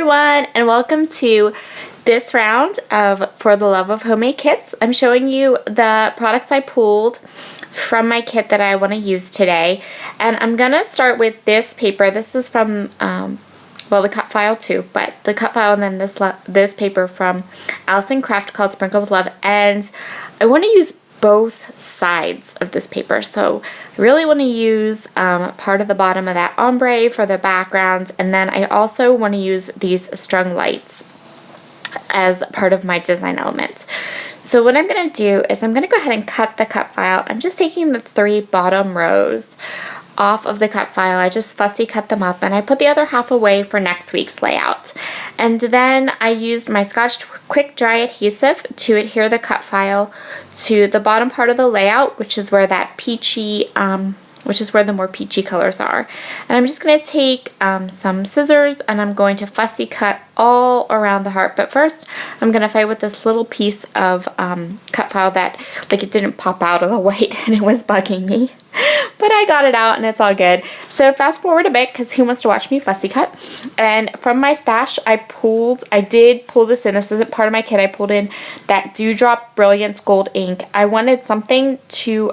everyone, and welcome to this round of For the Love of Homemade Kits. I'm showing you the products I pulled from my kit that I want to use today, and I'm going to start with this paper. This is from, well, the cut file too, but the cut file and then this paper from Allison Craft called Sprinkle with Love, and I want to use both sides of this paper. So I really want to use part of the bottom of that ombre for the background, and then I also want to use these strung lights as part of my design element. So what I'm going to do is I'm going to go ahead and cut the cut file. I'm just taking the 3 bottom rows off of the cut file. I just fussy cut them up and I put the other half away for next week's layout. And then I used my Scotch Quick Dry adhesive to adhere the cut file to the bottom part of the layout, which is where that peachy, which is where the more peachy colors are. And I'm just going to take some scissors and I'm going to fussy cut all around the heart. But first, I'm going to fight with this little piece of cut file that, like, it didn't pop out of the white and it was bugging me. But I got it out and it's all good. So fast forward a bit, because who wants to watch me fussy cut? And from my stash, I did pull this in. This isn't part of my kit. I pulled in that Dewdrop Brilliance Gold ink. I wanted something to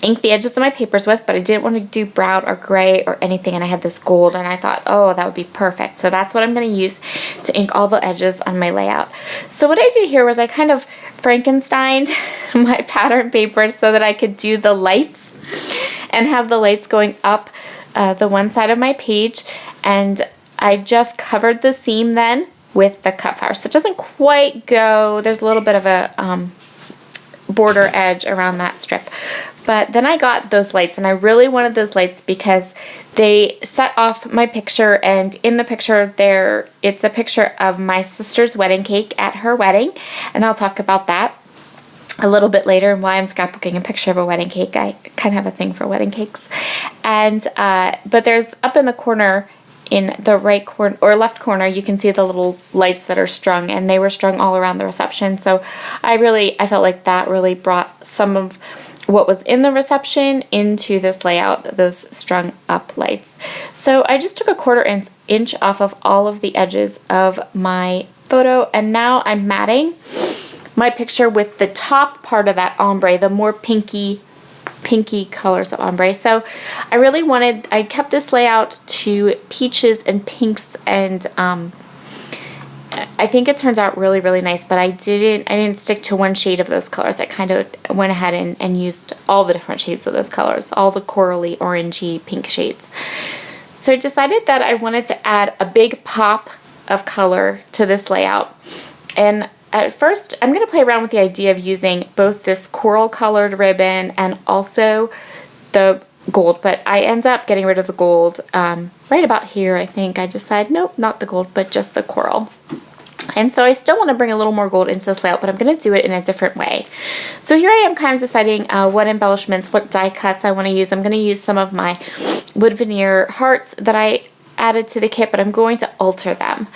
ink the edges of my papers with, but I didn't want to do brown or gray or anything, and I had this gold and I thought, oh, that would be perfect. So that's what I'm going to use to ink all the edges on my layout. So what I did here was I kind of Frankensteined my pattern paper so that I could do the lights and have the lights going up the one side of my page, and I just covered the seam then with the cut file. So it doesn't quite go, there's a little bit of a border edge around that strip. But then I got those lights, and I really wanted those lights because they set off my picture, and in the picture there, it's a picture of my sister's wedding cake at her wedding, and I'll talk about that a little bit later and why I'm scrapbooking a picture of a wedding cake. I kind of have a thing for wedding cakes. And but there's up in the corner, in the right corner or left corner, you can see the little lights that are strung, and they were strung all around the reception. So I felt like that really brought some of what was in the reception into this layout, those strung up lights. So I just took a 1/4 inch off of all of the edges of my photo, and now I'm matting my picture with the top part of that ombre, the more pinky colors of ombre. So I kept this layout to peaches and pinks, and I think it turns out really, really nice, but I didn't stick to one shade of those colors. I kind of went ahead and used all the different shades of those colors, all the corally, orangey, pink shades. So I decided that I wanted to add a big pop of color to this layout. And at first, I'm going to play around with the idea of using both this coral colored ribbon and also the gold, but I end up getting rid of the gold right about here. I think I decided, nope, not the gold, but just the coral. And so I still want to bring a little more gold into this layout, but I'm going to do it in a different way. So here I am kind of deciding what embellishments, what die cuts I want to use. I'm going to use some of my wood veneer hearts that I added to the kit, but I'm going to alter them.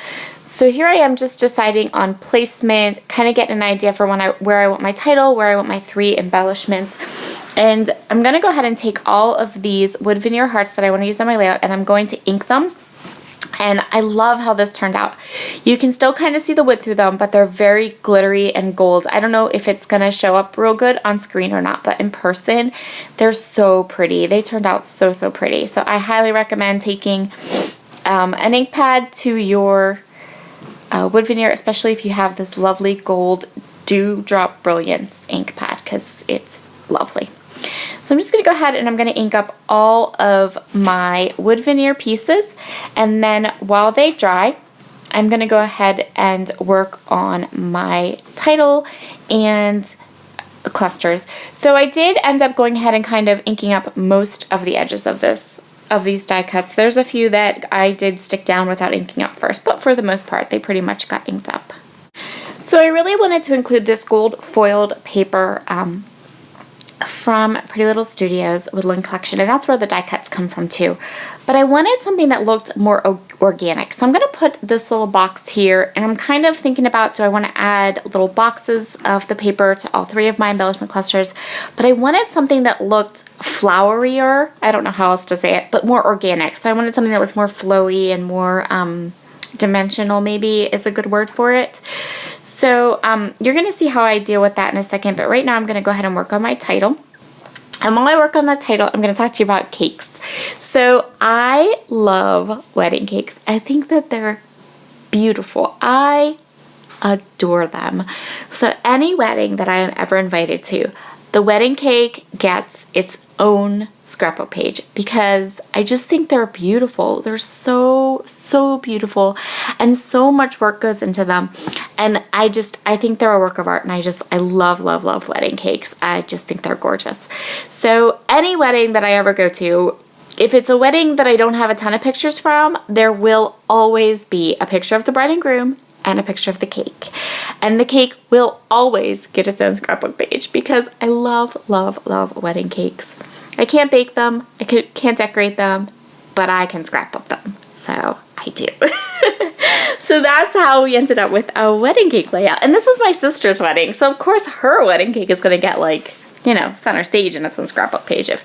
So here I am just deciding on placement, kind of getting an idea for where I want my title, where I want my 3 embellishments. And I'm going to go ahead and take all of these wood veneer hearts that I want to use on my layout, and I'm going to ink them. And I love how this turned out. You can still kind of see the wood through them, but they're very glittery and gold. I don't know if it's going to show up real good on screen or not, but in person, they're so pretty. They turned out so, so pretty. So I highly recommend taking an ink pad to your wood veneer, especially if you have this lovely gold Dewdrop Brilliance ink pad, because it's lovely. So I'm just going to go ahead and I'm going to ink up all of my wood veneer pieces, and then while they dry, I'm going to go ahead and work on my title and clusters. So I did end up going ahead and kind of inking up most of the edges of these die cuts. There's a few that I did stick down without inking up first, but for the most part, they pretty much got inked up. So I really wanted to include this gold foiled paper from Pretty Little Studios Woodland Collection, and that's where the die cuts come from too. But I wanted something that looked more organic, so I'm going to put this little box here, and I'm kind of thinking about, do I want to add little boxes of the paper to all 3 of my embellishment clusters? But I wanted something that looked flowerier, I don't know how else to say it, but more organic. So I wanted something that was more flowy and more dimensional maybe is a good word for it. So you're going to see how I deal with that in a second, but right now I'm going to go ahead and work on my title. And while I work on the title, I'm going to talk to you about cakes. So I love wedding cakes. I think that they're beautiful. I adore them. So any wedding that I am ever invited to, the wedding cake gets its own scrapbook page because I just think they're beautiful. They're so beautiful, and so much work goes into them. And I think they're a work of art, and I love wedding cakes. I just think they're gorgeous. So any wedding that I ever go to, if it's a wedding that I don't have a ton of pictures from, there will always be a picture of the bride and groom and a picture of the cake. And the cake will always get its own scrapbook page because I love wedding cakes. I can't bake them, I can't decorate them, but I can scrapbook them. So I do. So that's how we ended up with a wedding cake layout. And this was my sister's wedding, so of course her wedding cake is going to get, like, you know, center stage in its own scrapbook page if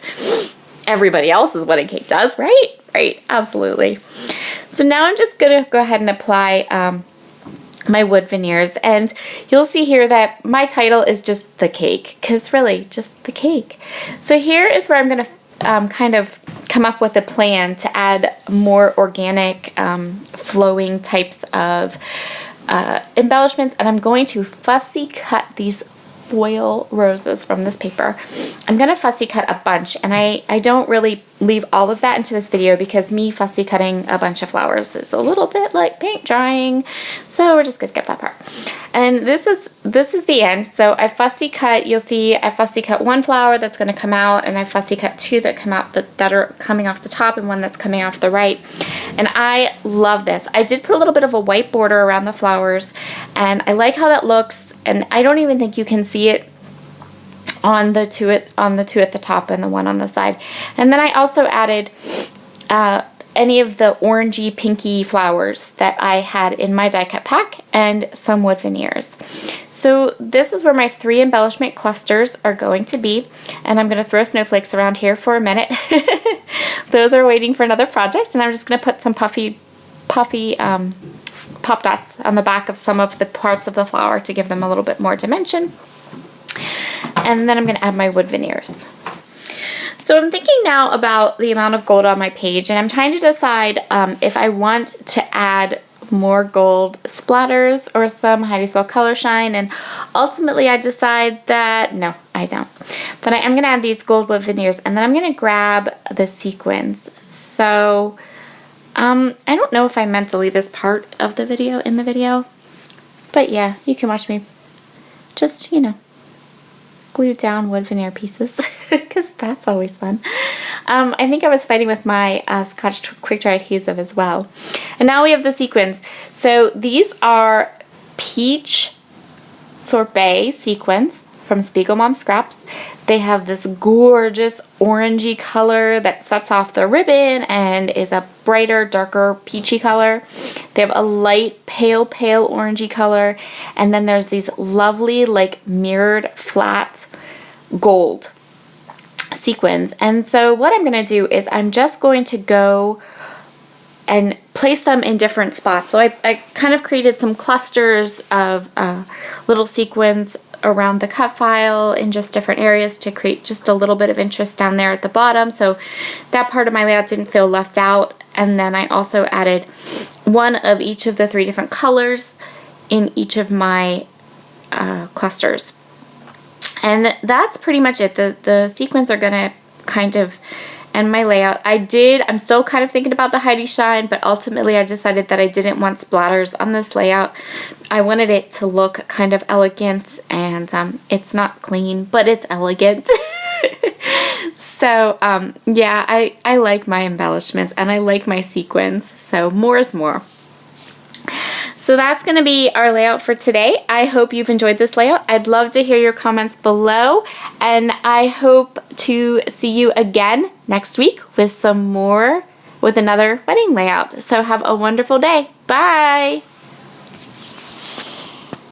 everybody else's wedding cake does, right? Right, absolutely. So now I'm just going to go ahead and apply my wood veneers, and you'll see here that my title is just the cake, because really just the cake. So here is where I'm going to kind of come up with a plan to add more organic flowing types of embellishments, and I'm going to fussy cut these foil roses from this paper. I'm going to fussy cut a bunch, and I don't really leave all of that into this video because me fussy cutting a bunch of flowers is a little bit like paint drying, so we're just going to skip that part. And this is the end. So I fussy cut, you'll see I fussy cut one flower that's going to come out, and I fussy cut two that come out that are coming off the top and one that's coming off the right. And I love this. I did put a little bit of a white border around the flowers, and I like how that looks. And I don't even think you can see it on the two at the top and the one on the side. And then I also added any of the orangey pinky flowers that I had in my die cut pack and some wood veneers. So this is where my 3 embellishment clusters are going to be, and I'm going to throw snowflakes around here for a minute. Those are waiting for another project, and I'm just going to put some puffy pop dots on the back of some of the parts of the flower to give them a little bit more dimension. And then I'm going to add my wood veneers. So I'm thinking now about the amount of gold on my page, and I'm trying to decide if I want to add more gold splatters or some Heidi Swell color shine, and ultimately I decide that no, I don't. But I am going to add these gold wood veneers, and then I'm going to grab the sequins. So I don't know if I meant to leave this part of the video in the video, but yeah, you can watch me just, you know, glue down wood veneer pieces because that's always fun. I think I was fighting with my Scotch Quick Dry adhesive as well. And now we have the sequins. So these are peach sorbet sequins from Spiegel Mom Scraps. They have this gorgeous orangey color that sets off the ribbon and is a brighter, darker peachy color. They have a light, pale orangey color, and then there's these lovely, like, mirrored flat gold sequins. And so what I'm going to do is I'm just going to go and place them in different spots. So I kind of created some clusters of little sequins around the cut file in just different areas to create just a little bit of interest down there at the bottom, so that part of my layout didn't feel left out. And then I also added one of each of the 3 different colors in each of my clusters. And that's pretty much it. The sequins are gonna kind of end my layout. I'm still kind of thinking about the Heidi Shine, but ultimately I decided that I didn't want splatters on this layout. I wanted it to look kind of elegant, and it's not clean, but it's elegant. So yeah, I like my embellishments and I like my sequins, so more is more. So that's going to be our layout for today. I hope you've enjoyed this layout. I'd love to hear your comments below, and I hope to see you again next week with another wedding layout. So have a wonderful day. Bye!